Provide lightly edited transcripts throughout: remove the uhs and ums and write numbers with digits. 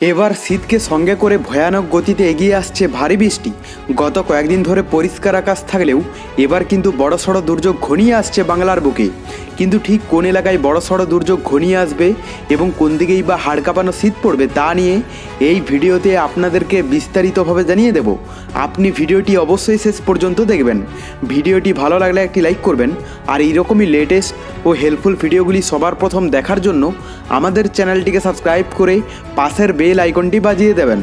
এবার শীতকে সঙ্গে করে ভয়ানক গতিতে এগিয়ে আসছে ভারী বৃষ্টি। গত কয়েকদিন ধরে পরিষ্কার আকাশ থাকলেও এবার কিন্তু বড়সড় দুর্যোগ ঘনিয়ে আসছে বাংলার বুকে। কিন্তু ঠিক কোন এলাকায় বড়সড় দুর্যোগ ঘনিয়ে আসবে এবং কোন দিকেই বা হাড় কাঁপানো শীত পড়বে তা নিয়ে এই ভিডিওতে আপনাদেরকে বিস্তারিতভাবে জানিয়ে দেব। আপনি ভিডিওটি অবশ্যই শেষ পর্যন্ত দেখবেন। ভিডিওটি ভালো লাগলে একটি লাইক করবেন, আর এইরকমই লেটেস্ট ও হেল্পফুল ভিডিওগুলি সবার প্রথম দেখার জন্য আমাদের চ্যানেলটিকে সাবস্ক্রাইব করে পাশের বেল আইকনটি বাজিয়ে দেবেন।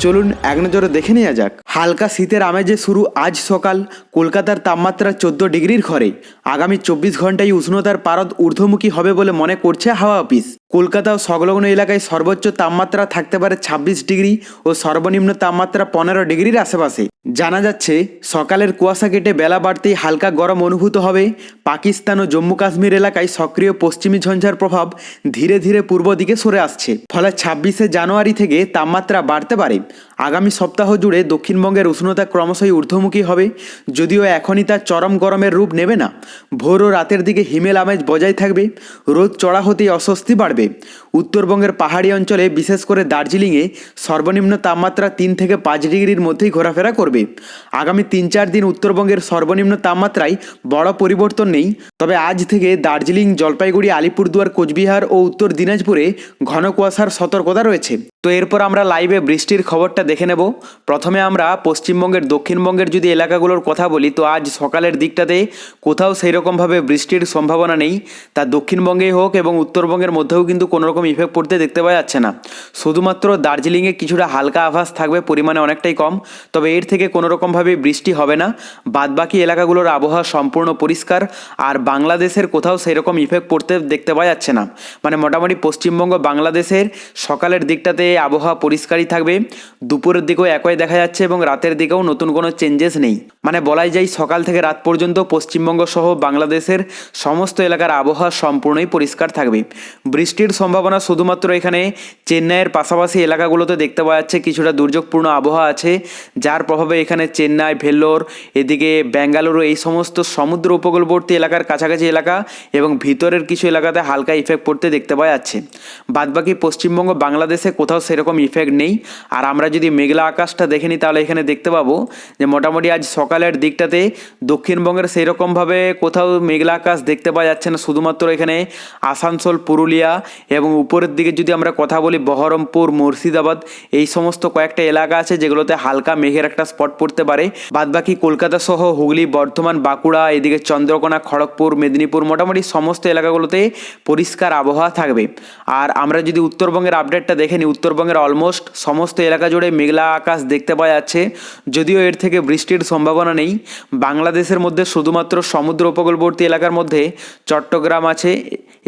চলুন এক নজরে দেখে নেওয়া যাক। হালকা শীতের আমেজে শুরু আজ সকাল। কলকাতার তাপমাত্রা 14 ডিগ্রির ঘরে। আগামী 24 ঘন্টায় উষ্ণতার পারদ ঊর্ধ্বমুখী হবে বলে মনে করছে হাওয়া অফিস। কলকাতা ও সংলগ্ন এলাকায় সর্বোচ্চ তাপমাত্রা থাকতে পারে 26 ডিগ্রি ও সর্বনিম্ন তাপমাত্রা 15 ডিগ্রির আশেপাশে। জানা যাচ্ছে সকালের কুয়াশা কেটে বেলা বাড়তেই হালকা গরম অনুভূত হবে। পাকিস্তান ও জম্মু কাশ্মীর এলাকায় সক্রিয় পশ্চিমী ঝঞ্ঝার প্রভাব ধীরে ধীরে পূর্ব দিকে সরে আসছে, ফলে 26শে জানুয়ারি থেকে তাপমাত্রা বাড়তে পারে। আগামী সপ্তাহ জুড়ে দক্ষিণবঙ্গের উষ্ণতা ক্রমশই ঊর্ধ্বমুখী হবে, যদিও এখনই তা চরম গরমের রূপ নেবে না। ভোর ও রাতের দিকে হিমেল আমেজ বজায় থাকবে। রোদ চড়া হতেই অস্বস্তি বাড়বে। উত্তরবঙ্গের পাহাড়ি অঞ্চলে বিশেষ করে দার্জিলিংয়ে সর্বনিম্ন তাপমাত্রা 3 থেকে 5 ডিগ্রির মধ্যেই ঘোরাফেরা করবে। আগামী 3-4 দিন উত্তরবঙ্গের সর্বনিম্ন তাপমাত্রায় বড় পরিবর্তন নেই, তবে আজ থেকে দার্জিলিং, জলপাইগুড়ি, আলিপুরদুয়ার, কোচবিহার ও উত্তর দিনাজপুরে ঘন কুয়াশার সতর্কতা রয়েছে। তো এরপর আমরা লাইভে বৃষ্টির খবরটা দেখে নেব। প্রথমে আমরা পশ্চিমবঙ্গের দক্ষিণবঙ্গের যদি এলাকাগুলোর কথা বলি, তো আজ সকালের দিকটাতে কোথাও সেই রকমভাবে বৃষ্টির সম্ভাবনা নেই। তা দক্ষিণবঙ্গেই হোক এবং উত্তরবঙ্গের মধ্যেও কিন্তু কোনো রকম ইফেক্ট পড়তে দেখতে পাওয়া যাচ্ছে না। শুধুমাত্র দার্জিলিংয়ে কিছুটা হালকা আভাস থাকবে, পরিমাণে অনেকটাই কম, তবে এর থেকে কোনো রকমভাবে বৃষ্টি হবে না। বাদবাকি এলাকাগুলোর আবহাওয়া সম্পূর্ণ পরিষ্কার, আর বাংলাদেশের কোথাও সেই রকম ইফেক্ট পড়তে দেখতে পাওয়া যাচ্ছে না। মানে মোটামুটি পশ্চিমবঙ্গ, বাংলাদেশের সকালের দিকটাতে আবহাওয়া পরিষ্কারই থাকবে। দুপুরের দিকেও একই দেখা যাচ্ছে এবং রাতের দিকেও নতুন কোনো চেঞ্জেস নেই। মানে বলাই যায় সকাল থেকে রাত পর্যন্ত পশ্চিমবঙ্গ সহ বাংলাদেশের সমস্ত এলাকার আবহাওয়া সম্পূর্ণই পরিষ্কার থাকবে। বৃষ্টির সম্ভাবনা শুধুমাত্র এখানে চেন্নাইয়ের পাশাপাশি এলাকাগুলোতে দেখতে পাওয়া যাচ্ছে কিছুটা দুর্যোগপূর্ণ আবহাওয়া আছে, যার প্রভাবে এখানে চেন্নাই, ভেল্লোর, এদিকে বেঙ্গালুরু, এই সমস্ত সমুদ্র উপকূলবর্তী এলাকার কাছাকাছি এলাকা এবং ভিতরের কিছু এলাকাতে হালকা ইফেক্ট পড়তে দেখতে পাওয়া যাচ্ছে। বাদবাকি পশ্চিমবঙ্গ, বাংলাদেশে কোথাও সেরকম ইফেক্ট নেই। আর আমরা যদি মেঘলা আকাশটা দেখে নিই, তাহলে এখানে দেখতে পাবো যে মোটামুটি আজ সকালের দিকটাতে দক্ষিণবঙ্গের সেই রকমভাবে কোথাও মেঘলা আকাশ দেখতে পাওয়া যাচ্ছে না। শুধুমাত্র এখানে আসানসোল, পুরুলিয়া এবং উপরের দিকে যদি আমরা কথা বলি বহরমপুর, মুর্শিদাবাদ, এই সমস্ত কয়েকটা এলাকা আছে যেগুলোতে হালকা মেঘের একটা স্পট পড়তে পারে। বাদবাকি কলকাতা সহ হুগলি, বর্ধমান, বাঁকুড়া, এদিকে চন্দ্রকোনা, খড়গপুর, মেদিনীপুর, মোটামুটি সমস্ত এলাকাগুলোতে পরিষ্কার আবহাওয়া থাকবে। আর আমরা যদি উত্তরবঙ্গের আপডেটটা দেখে নিই, উত্তরবঙ্গের অলমোস্ট সমস্ত এলাকা জুড়ে মেঘলা আকাশ দেখতে পাওয়া যাচ্ছে, যদিও এর থেকে বৃষ্টির সম্ভাবনা নেই। বাংলাদেশের মধ্যে শুধুমাত্র সমুদ্র উপকূলবর্তী এলাকার মধ্যে চট্টগ্রাম আছে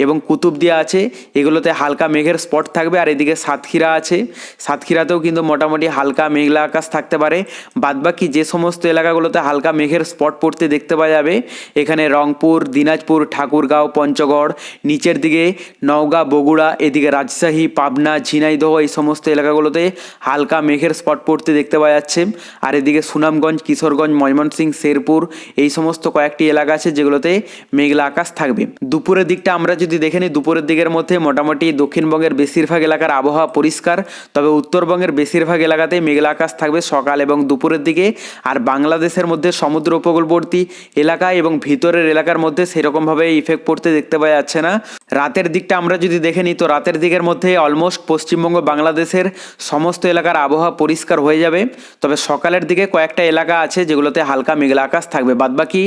এবং কুতুবদিয়া আছে, এগুলোতে হালকা মেঘের স্পট থাকবে। আর এদিকে সাতক্ষীরা আছে, সাতক্ষীরাতেও কিন্তু মোটামুটি হালকা মেঘলা আকাশ থাকতে পারে। বাদবাকি যে সমস্ত এলাকাগুলোতে হালকা মেঘের স্পট পড়তে দেখতে পাওয়া যাবে, এখানে রংপুর, দিনাজপুর, ঠাকুরগাঁও, পঞ্চগড়, নিচের দিকে নওগাঁ, বগুড়া, এদিকে রাজশাহী, পাবনা, ঝিনাইদহ, এই সমস্ত এলাকাগুলোতে হালকা মেঘের স্পট পড়তে দেখতে পাওয়া যাচ্ছে। আর এদিকে সুনামগঞ্জ, কিশোরগঞ্জ, ময়মনসিংহ, শেরপুর, এই সমস্ত কয়েকটি এলাকা আছে যেগুলোতে মেঘলা আকাশ থাকবে। দুপুরের দিকটা আমরা যদি দেখে নিই, দুপুরের দিকের মধ্যে মোটামুটি দক্ষিণবঙ্গের বেশিরভাগ এলাকার আবহাওয়া পরিষ্কার, তবে উত্তরবঙ্গের বেশিরভাগ এলাকাতেই মেঘলা আকাশ থাকবে সকাল এবং দুপুরের দিকে। আর বাংলাদেশের মধ্যে সমুদ্র উপকূলবর্তী এলাকা এবং ভিতরের এলাকার মধ্যে সেরকমভাবে ইফেক্ট পড়তে দেখতে পাওয়া যাচ্ছে না। রাতের দিকটা আমরা যদি দেখে নিই, তো রাতের দিকের মধ্যে অলমোস্ট পশ্চিমবঙ্গ, বাংলাদেশের সমস্ত এলাকার আবহাওয়া পরিষ্কার হয়ে যাবে, তবে সকালের দিকে কয়েকটা এলাকা আছে যেগুলোতে হালকা মেঘলা আকাশ থাকবে। বাদবাকি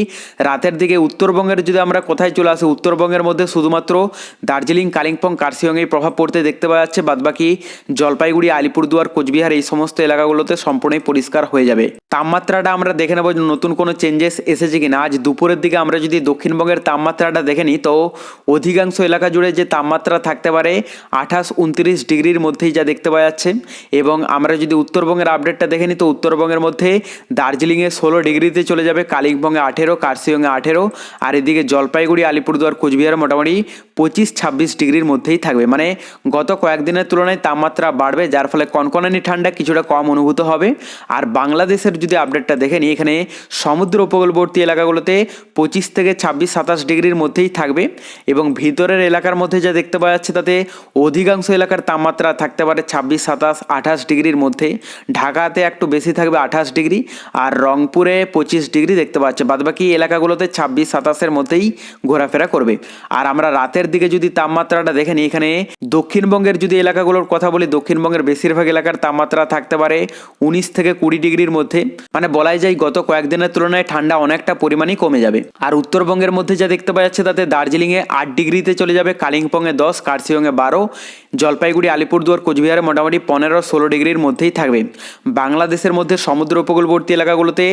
রাতের দিকে উত্তরবঙ্গের যদি আমরা কোথায় চলে আসি, উত্তরবঙ্গের মধ্যে শুধুমাত্র দার্জিলিং, কালিম্পং, কার্শিয়ংয়ে প্রভাব পড়তে দেখতে পাওয়া যাচ্ছে। বাদবাকি জলপাইগুড়ি, আলিপুরদুয়ার, কোচবিহার, এই সমস্ত এলাকাগুলোতে সম্পূর্ণই পরিষ্কার হয়ে যাবে। তাপমাত্রাটা আমরা দেখে নেব নতুন কোনো চেঞ্জেস এসেছে কিনা। আজ দুপুরের দিকে আমরা যদি দক্ষিণবঙ্গের তাপমাত্রাটা দেখে নিই, তো অধিকাংশ এলাকা জুড়ে যে তাপমাত্রা থাকতে পারে 28-29 ডিগ্রির মধ্যেই যা দেখতে পাওয়া যাচ্ছে। এবং আমরা যদি উত্তরবঙ্গের আপডেটটা দেখে নিই, তো উত্তরবঙ্গের মধ্যে দার্জিলিংয়ে 16 ডিগ্রিতে চলে যাবে, কালিম্পংয়ে 18, কার্শিয়ংয়ে 18, আর এদিকে জলপাইগুড়ি, আলিপুরদুয়ার, কোচবিহার মোটামুটি 25-26 ডিগ্রির মধ্যেই থাকবে। মানে গত কয়েকদিনের তুলনায় তাপমাত্রা বাড়বে, যার ফলে কনকনানি ঠান্ডা কিছুটা কম অনুভূত হবে। আর বাংলাদেশের যদি আপডেটটা দেখে নিই, এখানে সমুদ্র উপকূলবর্তী এলাকাগুলোতে 25 থেকে 26-27 ডিগ্রির মধ্যেই থাকবে এবং ভিতরের এলাকার মধ্যে যা দেখতে পাওয়া যাচ্ছে তাতে অধিকাংশ এলাকার তাপমাত্রা থাকতে পারে পারে 26, 27, 28 ডিগ্রির মধ্যে। ঢাকাতে একটু বেশি থাকবে 28 ডিগ্রি, আর রংপুরে 25 ডিগ্রি দেখতে পাচ্ছে। বাদবাকি এলাকাগুলোতে 26, 27-এর মধ্যেই ঘোরাফেরা করবে। আর আমরা রাতের দিকে যদি তাপমাত্রাটা দেখে নিই, এখানে দক্ষিণবঙ্গের যদি এলাকাগুলোর কথা বলি, দক্ষিণবঙ্গের বেশিরভাগ এলাকার তাপমাত্রা থাকতে পারে 19 থেকে 20 ডিগ্রির মধ্যে। মানে বলাই যায় গত কয়েকদিনের তুলনায় ঠান্ডা অনেকটা পরিমাণই কমে যাবে। আর উত্তরবঙ্গের মধ্যে যা দেখতে পাওয়া যাচ্ছে তাতে দার্জিলিংয়ে 8 ডিগ্রিতে চলে যাবে, কালিম্পংয়ে 10, কার্শিয়ংয়ে 12, জলপাইগুড়ি, আলিপুরদুয়ার, কোচবিহারে মোটামুটি 15-16 ডিগ্রির মধ্যেই থাকবে। বাংলাদেশের মধ্যে সমুদ্র উপকূলবর্তী এলাকাগুলোতে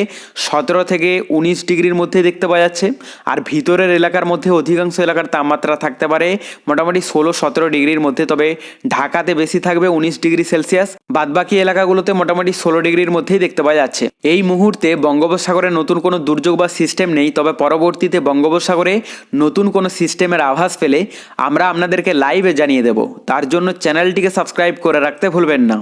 17 থেকে 19 ডিগ্রির মধ্যে দেখতে পাওয়া যাচ্ছে। আর ভিতরের এলাকার মধ্যে অধিকাংশ এলাকার তাপমাত্রা থাকতে পারে মোটামুটি 16-17 ডিগ্রির মধ্যে। তবে ঢাকাতে বেশি থাকবে 19 ডিগ্রি সেলসিয়াস, বাদবাকি এলাকাগুলোতে মোটামুটি 16 ডিগ্রির মধ্যেই দেখতে পাওয়া যাচ্ছে। এই মুহূর্তে বঙ্গোপসাগরে নতুন কোনো দুর্যোগ বা সিস্টেম নেই, তবে পরবর্তীতে বঙ্গোপসাগরে নতুন কোনো সিস্টেমের আভাস পেলে আমরা আপনাদেরকে লাইভে জানিয়ে দেব। তার জন্য চ্যানেলটিকে সাবস্ক্রাইব করে রাখতে ভুলবেন না।